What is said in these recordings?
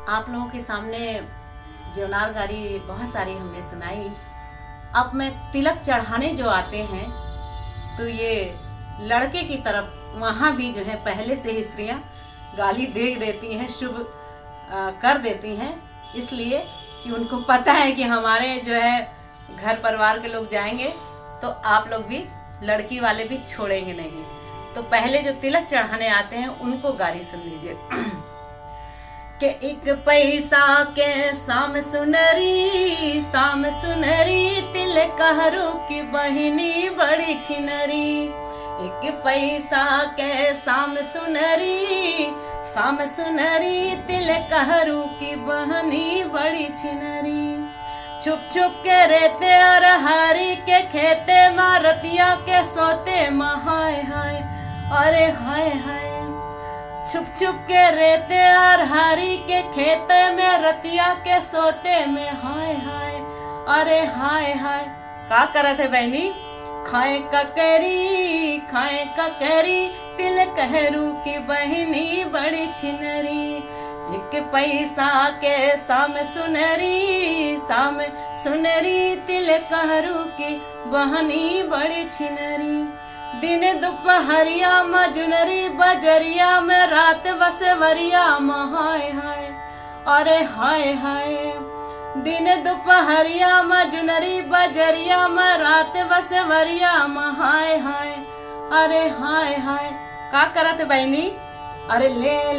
आप लोगों के सामने जेवनार गारी बहुत सारी हमने सुनाई। अब मैं तिलक चढ़ाने जो आते हैं तो ये लड़के की तरफ वहाँ भी जो है पहले से ही स्त्रियाँ गाली दे देती हैं, शुभ कर देती हैं, इसलिए कि उनको पता है कि हमारे जो है घर परिवार के लोग जाएंगे तो आप लोग भी लड़की वाले भी छोड़ेंगे नहीं। तो पहले जो तिलक चढ़ाने आते हैं उनको गाली सुन लीजिए। के एक पैसा के साम सुनरी तिलक हरू की बहिनी बड़ी छिनरी। एक पैसा के साम सुनरी तिलक हरू की बहनी बड़ी छिनरी। छुप छुप के रहते और हारी के खेते माँ रतिया के सोते माँ हाय हाय, अरे हाय हाय। छुप छुप के रहते और हारी के खेते में रतिया के सोते में हाय हाय, अरे हाय हाय। का करत है बहनी? खाए ककरी तिलक हरू की बहनी बड़ी छिनरी। एक पैसा के साम सुनरी तिलक हरू की बहनी बड़ी छिनरी। दिन दोपहरिया मजुनरी बजरिया में रात बसवरिया में हाय हाय, अरे हाय हाय। दिन दोपहरिया मजुनरी बजरिया में रात बसवरिया में हाय हाय, अरे हाय हाय। का करत बहनी? अरे ले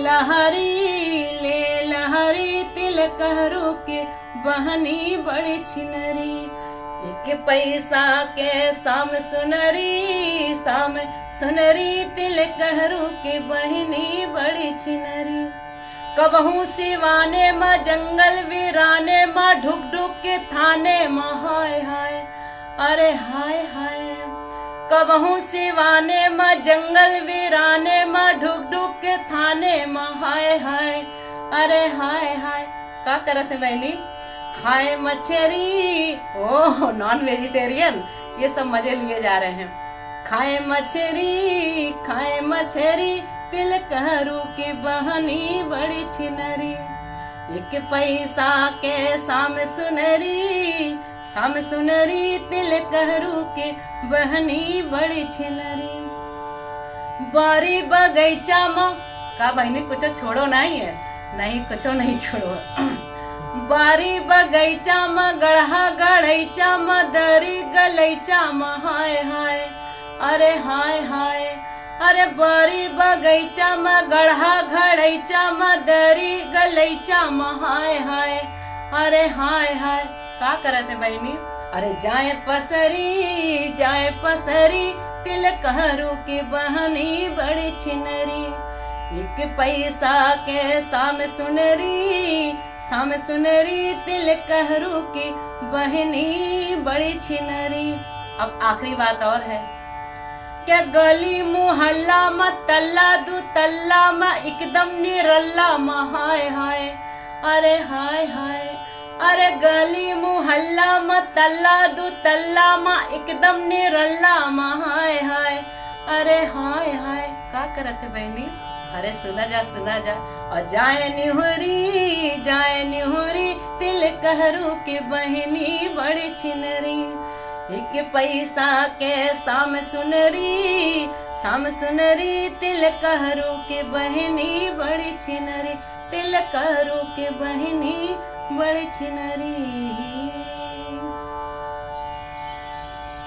लहरी तिलक हरू की बहनी बड़ी छिनरी। एक पैसा के साम सुनरी तिलक हरू की बहनी बड़ी छिनरी। कबहू सिवाने माँ जंगल वीराने माँ ढुक ढुक के थाने माँ हाय हाय, अरे हाय हाय। कबहू सिवाने माँ जंगल वीराने माँ ढुक ढुक के थाने माँ हाय हाय, अरे हाय हाय। का करत है बहनी? खाए मछली, ओह नॉन वेजिटेरियन, ये सब मजे लिए जा रहे हैं। खाए मछली तिलक हरू की बहनी बड़ी छिनरी। एक पैसा के साम सुनरी तिलक हरू की बहनी बड़ी छिनरी। बारी बगीचा में का बहनी कुछ छोड़ो नहीं है, नहीं कुछ नहीं छोड़ो। बारी बगीचा में गढ़ा गढ़ैचा में दरी गलैचा में हाय हाय, अरे हाय हाय। अरे बारी बगीचा में गढ़ा गढ़ैचा में दरी गलैचा में हाय हाय, अरे हाय हाय। का करत है बहनी? अरे जाए पसरी तिलक हरू की बहनी बड़ी छिनरी। एक पैसा के साम सुनरी तिलक हरू की बहनी बड़ी छिनरी। अब आखिरी बात और है क्या? गली मुहल्ला में तल्ला दू तल्ला में एकदम निरल्ला में हाय हाय, अरे हाय हाय। अरे गली मुहल्ला में तल्ला दू तल्ला में एकदम निरल्ला में हाय हाय, अरे हाय हाय। का करत है बहनी? अरे सुना जा और जाए निहुरी तिलक हरू की बहनी बड़ी छिनरी। एक पैसा के साम सुनरी तिलक हरू की बहनी बड़ी छिनरी। तिलक हरू की बहनी बड़ी छिनरी।